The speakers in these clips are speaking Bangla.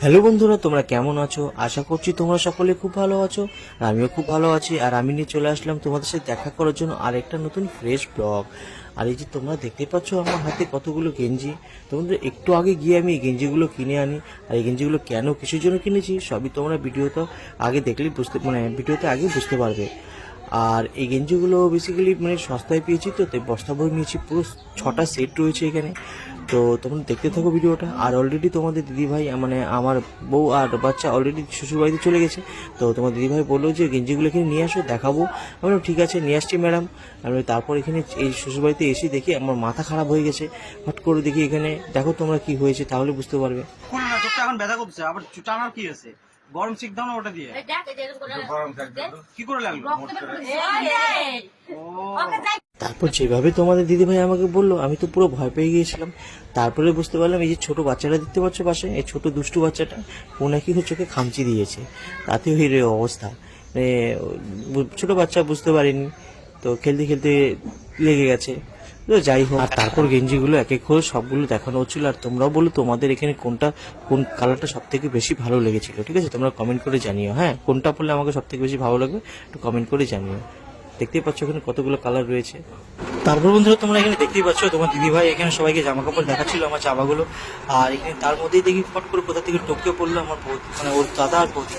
হ্যালো বন্ধুরা, তোমরা কেমন আছো? আশা করছি তোমরা সকলে খুব ভালো আছো। আর আমিও খুব ভালো আছি। আর আমি নিয়ে চলে আসলাম তোমাদের সাথে দেখা করার জন্য আরেকটা নতুন ফ্রেশ ব্লগ। আর এই যে তোমরা দেখতে পাচ্ছ আমার হাতে কতগুলো গেঞ্জি। তোমাদের একটু আগে গিয়ে আমি এই গেঞ্জিগুলো কিনে আনি। আর এই গেঞ্জিগুলো কেন কিসের জন্য কিনেছি সবই তোমরা ভিডিওতে আগে দেখলেই ভিডিওতে আগে বুঝতে পারবে। আর এই গেঞ্জিগুলো বেসিক্যালি সস্তায় পেয়েছি, তো তাই বস্তা ভরে নিয়েছি। পুরো 6টা সেট রয়েছে এখানে। তো তোমরা দেখতে থাকো ভিডিওটা। আর অলরেডি তোমাদের দিদিভাই আমার বউ আর বাচ্চা অলরেডি শ্বশুরবাড়িতে চলে গেছে। তো তোমার দিদিভাই বললো যে গেঞ্জিগুলো এখানে নিয়ে আসো, দেখাবো। আমি বললাম ঠিক আছে, নিয়ে আসছি ম্যাডাম। আমি তারপর এখানে এই শ্বশুরবাড়িতে এসে দেখি আমার মাথা খারাপ হয়ে গেছে। হট করে দেখি এখানে, দেখো তোমরা কি হয়েছে তাহলে বুঝতে পারবে। এখন ব্যথা করছে, আবার টানার কি আছে? গরম শিখ দাও না ওটা দিয়ে। কি করে লাগলো? তারপর যেভাবে তোমাদের দিদিভাই আমাকে বললো, আমি তো পুরো ভয় পেয়ে গিয়েছিলাম। তারপরে বুঝতে পারলাম এই যে ছোট বাচ্চাটা দেখতে পাচ্ছ পাশে, এই ছোট দুষ্টু বাচ্চাটা ও নাকি চোখে খামচি দিয়েছে, তাতে ওই অবস্থা। ছোট বাচ্চা বুঝতে পারিনি, তো খেলতে খেলতে লেগে গেছে। তো যাই হোক, আর তারপর গেঞ্জিগুলো এক এক করে সবগুলো দেখানো হচ্ছিল। আর তোমরাও বলো তোমাদের এখানে কোন কালারটা সব থেকে বেশি ভালো লেগেছিল। ঠিক আছে, তোমরা কমেন্ট করে জানিও। হ্যাঁ, কোনটা পড়লে আমাকে সব থেকে বেশি ভালো লাগবে একটু কমেন্ট করে জানিও। দেখতেই পাচ্ছ এখানে কতগুলো কালার রয়েছে। তারপর বন্ধুরা তোমরা এখানে দেখতেই পাচ্ছ তোমার দিদিভাই এখানে সবাইকে জামা কাপড় দেখাচ্ছিল, আমার জামাগুলো। আর এখানে তার মধ্যেই দেখি ফট করে কোথা থেকে টপকে পড়লো আমার ওর দাদা আর বৌদি।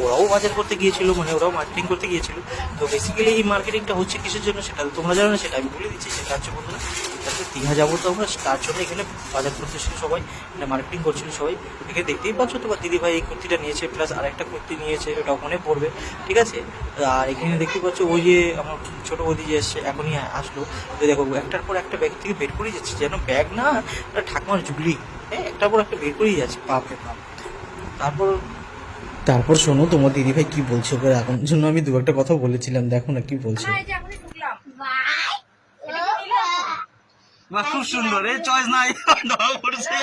ওরাও বাজার করতে গিয়েছিল, ওরাও মার্কেটিং করতে গিয়েছিল। তো বেসিক্যালি এই মার্কেটিংটা হচ্ছে কিসের জন্য সেটা তোমরা জানো না, সেটা আমি বলে দিচ্ছি। সেটা হচ্ছে বন্ধুরা, তারপরে দীঘা যাবো তো আমরা, তার জন্য এখানে বাজার করতেছিল সবাই, মার্কেটিং করছিল সবাই। এখানে দেখতেই পাচ্ছ তোমার দিদিভাই এই কুর্তিটা নিয়েছে, প্লাস আরেকটা কুর্তি নিয়েছে, ওটা ওখানে পড়বে। ঠিক আছে, আর এখানে দেখতে পাচ্ছ ওই যে আমার ছোট বৌদি যে এসছে এখনই আসলো। তো দেখো একটার পর একটা ব্যাগ থেকে বের করেই যাচ্ছে, যেন ব্যাগ না ঠাকুমার ঝুগলি। হ্যাঁ, একটার পর একটা বের করেই যাচ্ছে, বাপরে বাপ। তারপর শোনো তোমার দিদিভাই কি বলছে ওকে রাখানোর জন্য। আমি দু একটা কথা বলেছিলাম, দেখো না কি বলছে। খুব সুন্দর, এই চয়েস নাই পড়ছে।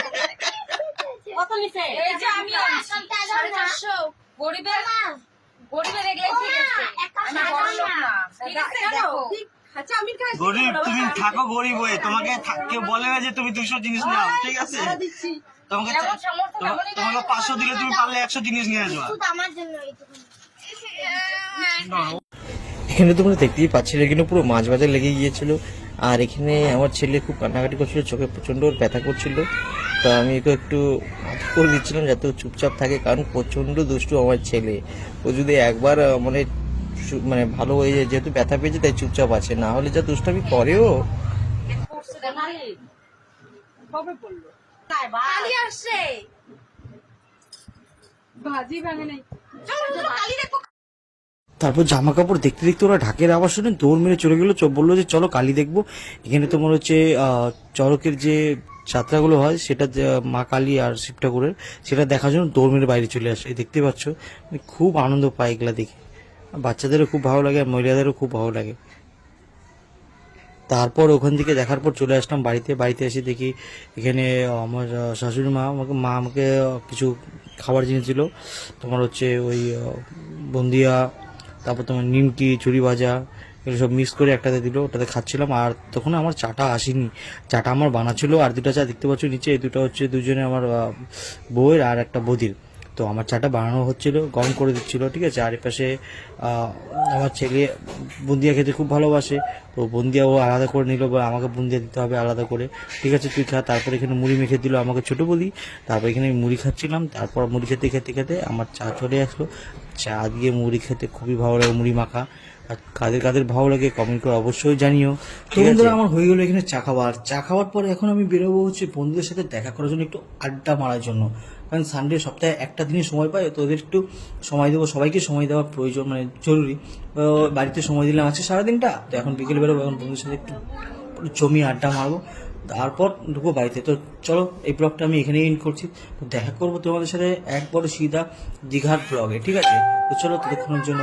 কত নিছে? এই যে আমি 450 গরিবের এগুলাই ঠিক আছে। আমি বড় লোক না, ঠিক আছে? দেখো গরিব, তুমি থাকো গরিব হয়ে, তোমাকে কেউ বলে না যে তুমি 200 জিনিস নাও। ঠিক আছে, তোমাকে 500 দিলে তুমি পারলে 100 জিনিস নিয়ে আসবা। এখানে তোমরা দেখতেই পাচ্ছিলে কিন্তু পুরো মাছ বাজার লেগে গিয়েছিল। আর এখানে আমার ছেলে খুব কান্নাকাটি করছিল, চোখে প্রচণ্ড ব্যথা করছিল। তো আমি ওকে একটু করে দিচ্ছিলাম যাতে ও চুপচাপ থাকে, কারণ প্রচণ্ড দুষ্টু আমার ছেলে। ও যদি একবার ভালো হয়ে যায়, যেহেতু ব্যথা পেয়েছে তাই চুপচাপ আছে, না হলে যা দুষ্টামি করেও। কবে পড়লো? কালি আসছে, ভাজি ভাঙে নাই। চলো কালি দেখো। তারপর জামা কাপড় দেখতে দেখতে ওরা ঢাকের আওয়াজ শুনে দৌড় মেরে চলে গেলো। বললো যে চলো কালী দেখবো। এখানে তোমার হচ্ছে চড়কের যে যাত্রাগুলো হয় সেটা মা কালী আর শিব ঠাকুরের, সেটা দেখার জন্য দৌড় মেরে বাইরে চলে আসে। দেখতে পাচ্ছ, খুব আনন্দ পায় এগুলা দেখে। বাচ্চাদেরও খুব ভালো লাগে আর মহিলাদেরও খুব ভালো লাগে। তারপর ওখান থেকে দেখার পর চলে আসলাম বাড়িতে এসে দেখি এখানে আমার শাশুড়ি মা আমাকে কিছু খাবার জিনিস দিল। তোমার হচ্ছে ওই বন্দিয়া, তারপর তোমার নিমকি, চুরি ভাজা, এগুলো সব মিক্স করে একটাতে দিল, ওটাতে খাচ্ছিলাম। আর তখন আমার চাটা আসেনি, চাটা আমার বানাচ্ছিল। আর দুটো চা দেখতে পাচ্ছ নিচে, এই দুটো হচ্ছে দুজনে আমার বউয়ের আর একটা বদির। তো আমার চাটা বানানো হচ্ছিল, গরম করে দিচ্ছিল। ঠিক আছে, আর এপাশে আমার ছেলে বুন্দিয়া খেতে খুব ভালোবাসে, তো বুন্দিয়া ও আলাদা করে নিল, বা আমাকে বুন্দিয়া দিতে হবে আলাদা করে। ঠিক আছে তুই খা। তারপর এখানে মুড়ি মেখে দিল আমাকে ছোটো বলি। তারপর এখানে মুড়ি খাচ্ছিলাম। তারপর মুড়ি খেতে খেতে খেতে আমার চা চলে আসলো। চা দিয়ে মুড়ি খেতে খুবই ভালো লাগে, মুড়ি মাখা। আর কাদের ভালো লাগে কমেন্ট করে অবশ্যই জানিও। ঠিক আছে, আমার হয়ে গেলো এখানে চা খাওয়ার পরে এখন আমি বেরোবো হচ্ছে বন্ধুদের সাথে দেখা করার জন্য, একটু আড্ডা মারার জন্য। কারণ সানডে সপ্তাহে একটা দিনই সময় পাই, তো ওদের একটু সময় দেবো, সবাইকে সময় দেওয়া প্রয়োজন, জরুরি। বাড়িতে সময় দিলাম আছে সারাদিনটা, তো এখন বিকেলে বেরোবো, এখন বন্ধুদের সাথে একটু জমিয়ে আড্ডা মারবো, তারপর ঢুকবো বাড়িতে। তো চলো, এই ব্লগটা আমি এখানেই এন্ড করছি। তো দেখা করবো তোমাদের সাথে একবার সিধা দীঘার ব্লগে। ঠিক আছে, তো চলো ততক্ষণের জন্য।